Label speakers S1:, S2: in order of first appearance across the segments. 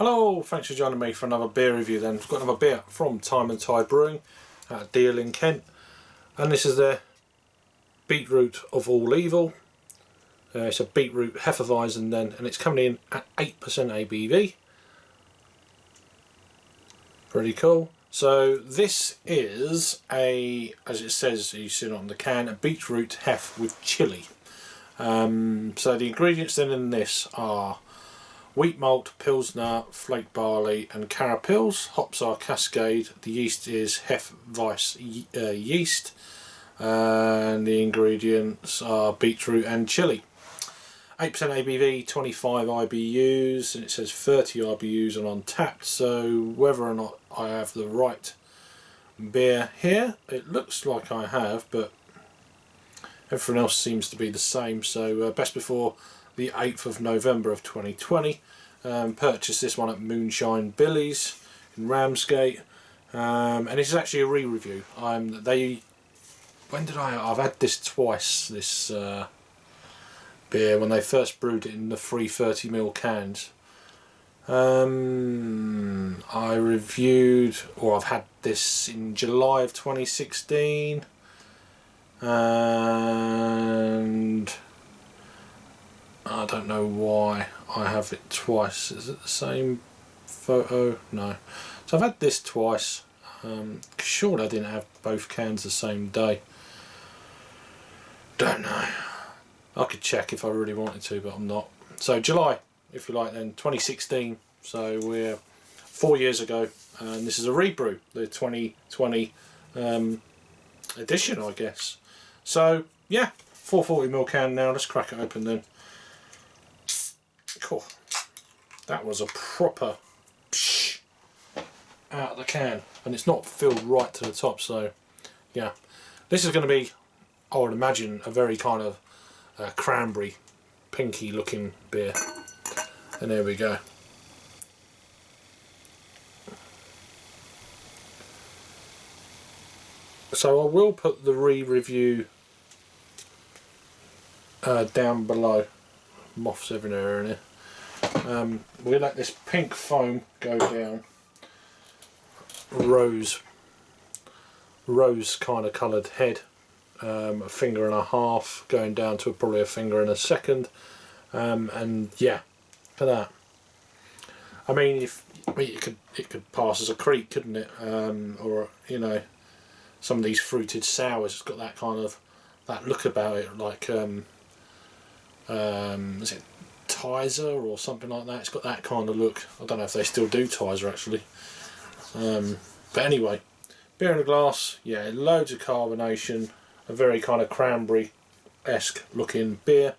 S1: Hello, thanks for joining me for another beer review then. I've got another beer from Time and Tide Brewing out of Deal in Kent, and this is their Beetroot of All Evil. It's a Beetroot Hefeweizen then, and it's coming in at 8% ABV. Pretty cool. So this is a, as it says, you see it on the can, a Beetroot Hefe with Chilli. So the ingredients then in this are wheat malt, Pilsner, Flaked Barley and Carapils. Hops are Cascade. The yeast is Hefeweizen yeast. And the ingredients are beetroot and chili. 8% ABV, 25 IBUs, and it says 30 IBUs and untapped. So whether or not I have the right beer here, it looks like I have, but everything else seems to be the same. So best before the 8th of November of 2020. Purchased this one at Moonshine Billy's in Ramsgate, and this is actually a re-review. I've had this twice, this beer, when they first brewed it in the 330ml cans. I reviewed, or I've had this in July of 2016, and I don't know why I have it twice. Is it the same photo? No. So I've had this twice. Surely I didn't have both cans the same day. Don't know. I could check if I really wanted to, but I'm not. So July, if you like, then 2016. So we're 4 years ago, and this is a rebrew, the 2020 edition, I guess. So yeah, 440ml can now. Let's crack it open then. Cool. That was a proper psh out of the can, and it's not filled right to the top. So yeah, this is going to be, I would imagine, a very kind of cranberry, pinky looking beer. And there we go. So I will put the re-review down below. Moths everywhere in here. We let this pink foam go down. Rose kind of coloured head. A finger and a half going down to probably a finger and a second. And yeah, look at that. I mean, it could pass as a creek, couldn't it? Or you know, some of these fruited sours, it's got that kind of that look about it, like is it Tizer or something like that? It's got that kind of look. I don't know if they still do Tizer actually. But anyway, beer in a glass. Yeah, loads of carbonation. A very kind of cranberry-esque looking beer.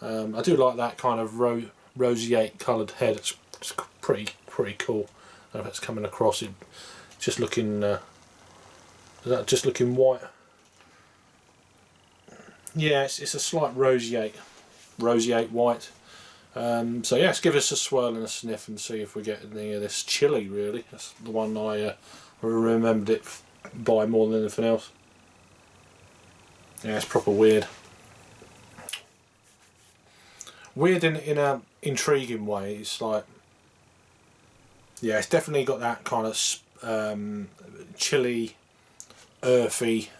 S1: I do like that kind of roseate coloured head. It's pretty cool. I don't know if it's coming across. It just looking. Is that just looking white? Yeah, it's a slight roseate white. So yeah, let's give us a swirl and a sniff and see if we get any of this chili. Really, that's the one I remembered it by more than anything else. Yeah, it's proper weird. Weird in a intriguing way. It's like, yeah, it's definitely got that kind of chilly, earthy.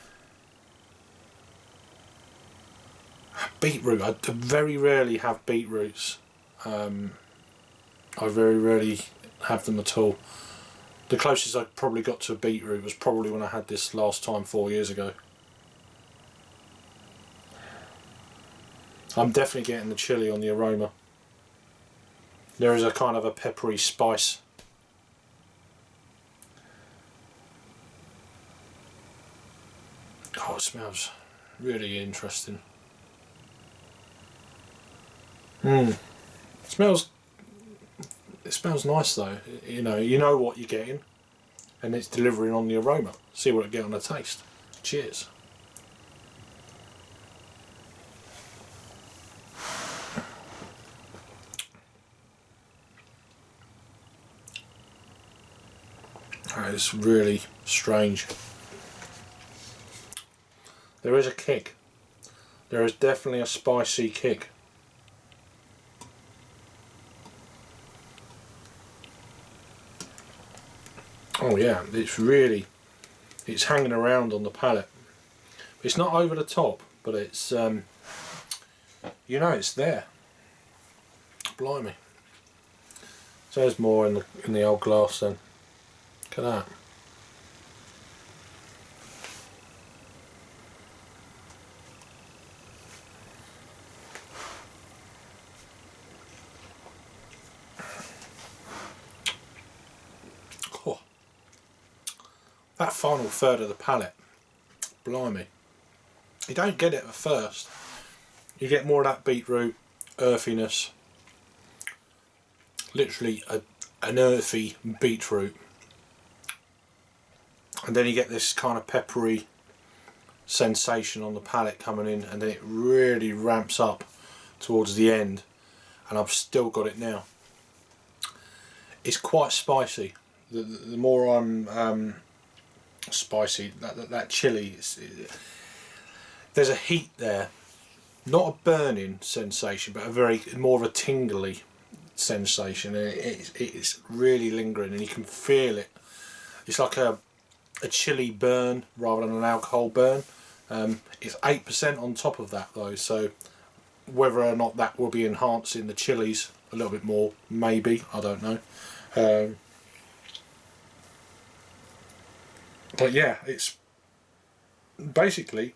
S1: Beetroot. I very rarely have beetroots. I very rarely have them at all. The closest I probably got to a beetroot was probably when I had this last time 4 years ago. I'm definitely getting the chili on the aroma. There is a kind of a peppery spice. Oh, it smells really interesting. It smells nice though. You know what you're getting, and it's delivering on the aroma. See what it get on the taste. Cheers. It's really strange. There is a kick. There is definitely a spicy kick. Oh yeah, it's hanging around on the palate. It's not over the top, but it's you know, it's there. Blimey. So there's more in the old glass then. Look at that. Oh. That final third of the palate. Blimey. You don't get it at first. You get more of that beetroot earthiness. Literally an earthy beetroot. And then you get this kind of peppery sensation on the palate coming in, and then it really ramps up towards the end, and I've still got it now. It's quite spicy. The more I'm spicy, that chili, there's a heat there, not a burning sensation, but a very more of a tingly sensation, and it's really lingering, and you can feel it. It's like a chili burn rather than an alcohol burn. It's 8% on top of that though, so whether or not that will be enhancing the chilies a little bit more, maybe, I don't know. But yeah, it's basically,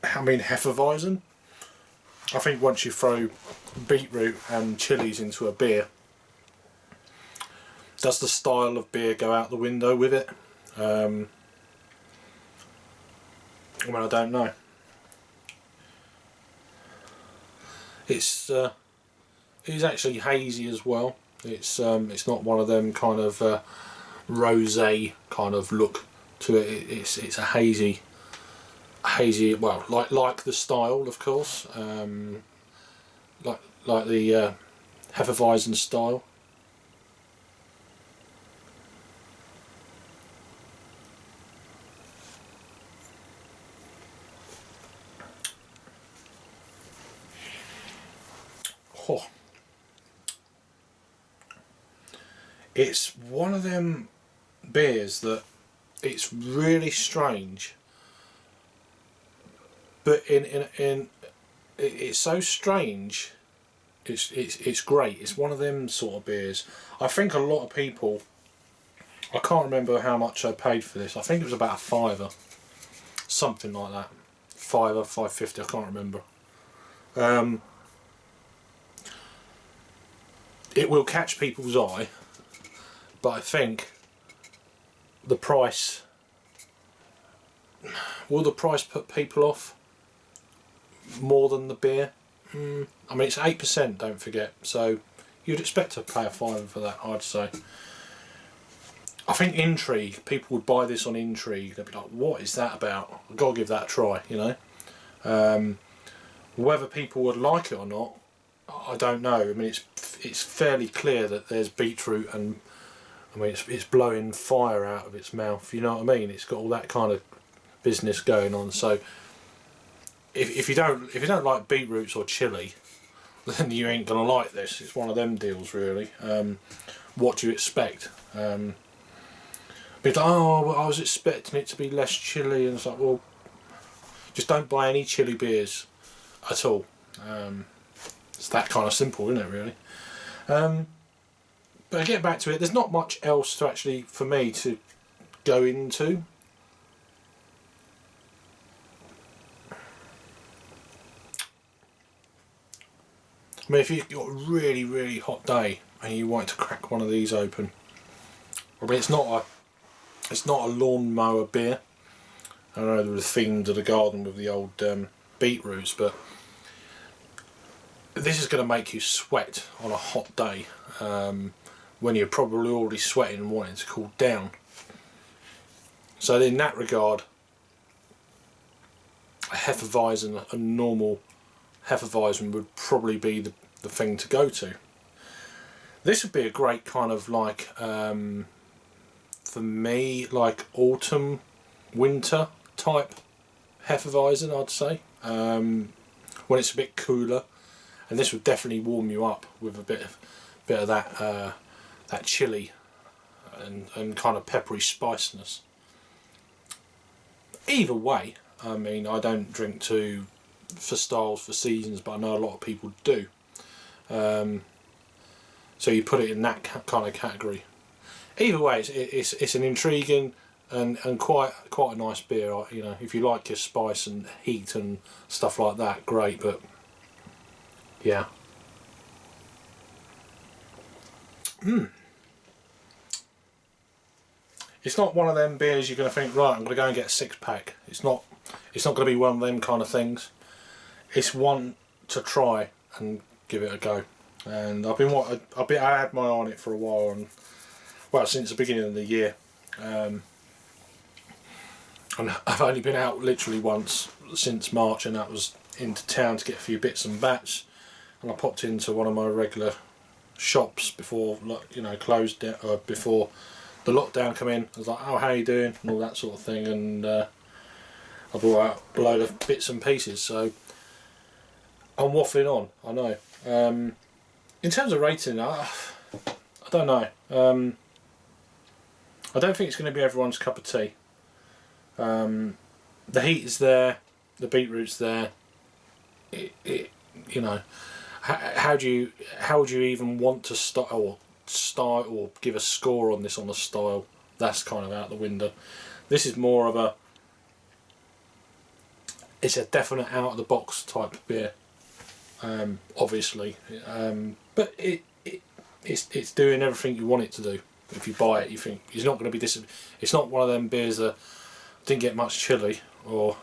S1: I mean, Hefeweizen. I think once you throw beetroot and chilies into a beer, does the style of beer go out the window with it? Well, I don't know. It's actually hazy as well. It's not one of them kind of rosé kind of look to it. It's a hazy, well, like the style, of course, like the Hefeweizen style. Oh. It's one of them beers that it's really strange, but it's so strange. It's great. It's one of them sort of beers. I think a lot of people, I can't remember how much I paid for this. I think it was about a £5, something like that. £5, £5.50. I can't remember. It will catch people's eye, but I think the price, will the price put people off more than the beer? I mean, it's 8%, don't forget, so you'd expect to pay a £5 for that, I'd say. I think Intrigue, people would buy this on Intrigue, they'd be like, what is that about? I've got to give that a try, you know. Whether people would like it or not, I don't know. I mean, it's fairly clear that there's beetroot, and I mean it's blowing fire out of its mouth. You know what I mean? It's got all that kind of business going on. So if you don't like beetroots or chili, then you ain't gonna like this. It's one of them deals, really. What do you expect? It's like, oh, well, I was expecting it to be less chili, and it's like, well, just don't buy any chili beers at all. It's that kind of simple, isn't it, really? But get back to it, there's not much else to actually, for me, to go into. I mean, if you've got a really, really hot day and you want to crack one of these open, I mean, it's not a lawnmower beer. I don't know, there was a theme to the garden with the old beetroots, but this is going to make you sweat on a hot day when you're probably already sweating and wanting to cool down. So in that regard, a Hefeweizen, a normal Hefeweizen, would probably be the thing to go to. This would be a great kind of like, for me, like autumn, winter type Hefeweizen, I'd say, when it's a bit cooler. And this would definitely warm you up with a bit of that that chili and kind of peppery spiciness. Either way, I mean, I don't drink for styles, for seasons, but I know a lot of people do. So you put it in that kind of category. Either way, it's an intriguing and quite a nice beer. You know, if you like your spice and heat and stuff like that, great. But yeah. It's not one of them beers you're going to think, right, I'm going to go and get a 6-pack. It's not going to be one of them kind of things. It's one to try and give it a go. And I had my eye on it for a while, and well, since the beginning of the year. And I've only been out literally once since March, and that was into town to get a few bits and bats. And I popped into one of my regular shops before, you know, closed down, before the lockdown come in. I was like, oh, how you doing, and all that sort of thing, and I brought out a load of bits and pieces. So I'm waffling on, I know. In terms of rating, I don't know. I don't think it's going to be everyone's cup of tea. The heat is there, the beetroot's there. You know, how would you even want to start or give a score on this on a style? That's kind of out the window. This is more of it's a definite out of the box type of beer. Obviously, but it's doing everything you want it to do. If you buy it, you think it's not going to be this. It's not one of them beers that didn't get much chili, or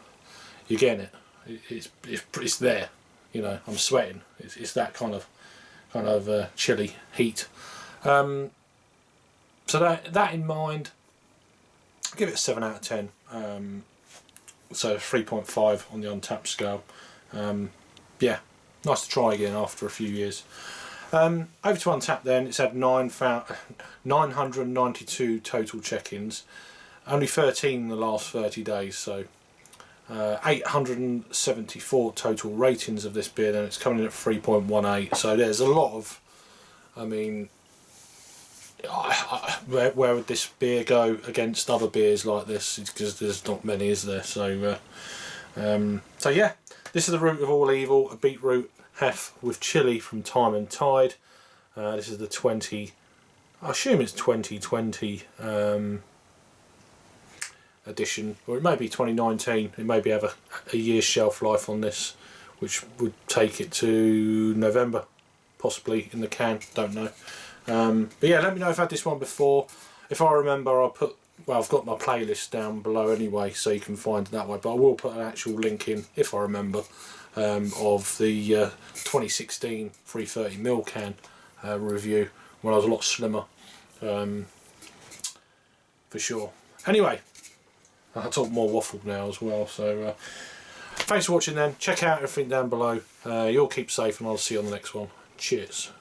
S1: you're getting it. It's there. You know, I'm sweating. It's that kind of chilly heat. So that in mind, I'll give it a 7 out of 10. So 3.5 on the Untapped scale. Yeah, nice to try again after a few years. Over to Untapped then. It's had 992 total check-ins, only 13 in the last 30 days, so 874 total ratings of this beer. Then it's coming in at 3.18, so there's a lot of, I mean, where would this beer go against other beers like this? Because there's not many, is there? So so yeah, this is the root of all evil, a Beetroot Hefe with Chilli from Time and Tide. This is the I assume it's 2020 edition, or it may be 2019. It may have a year's shelf life on this, which would take it to November, possibly in the can. Don't know. But yeah, let me know if I've had this one before. If I remember, I've got my playlist down below anyway, so you can find it that way. But I will put an actual link in, if I remember, of the 2016 330ml can review when I was a lot slimmer, for sure. Anyway, I'll talk more waffle now as well. So thanks for watching then. Check out everything down below. You all keep safe, and I'll see you on the next one. Cheers.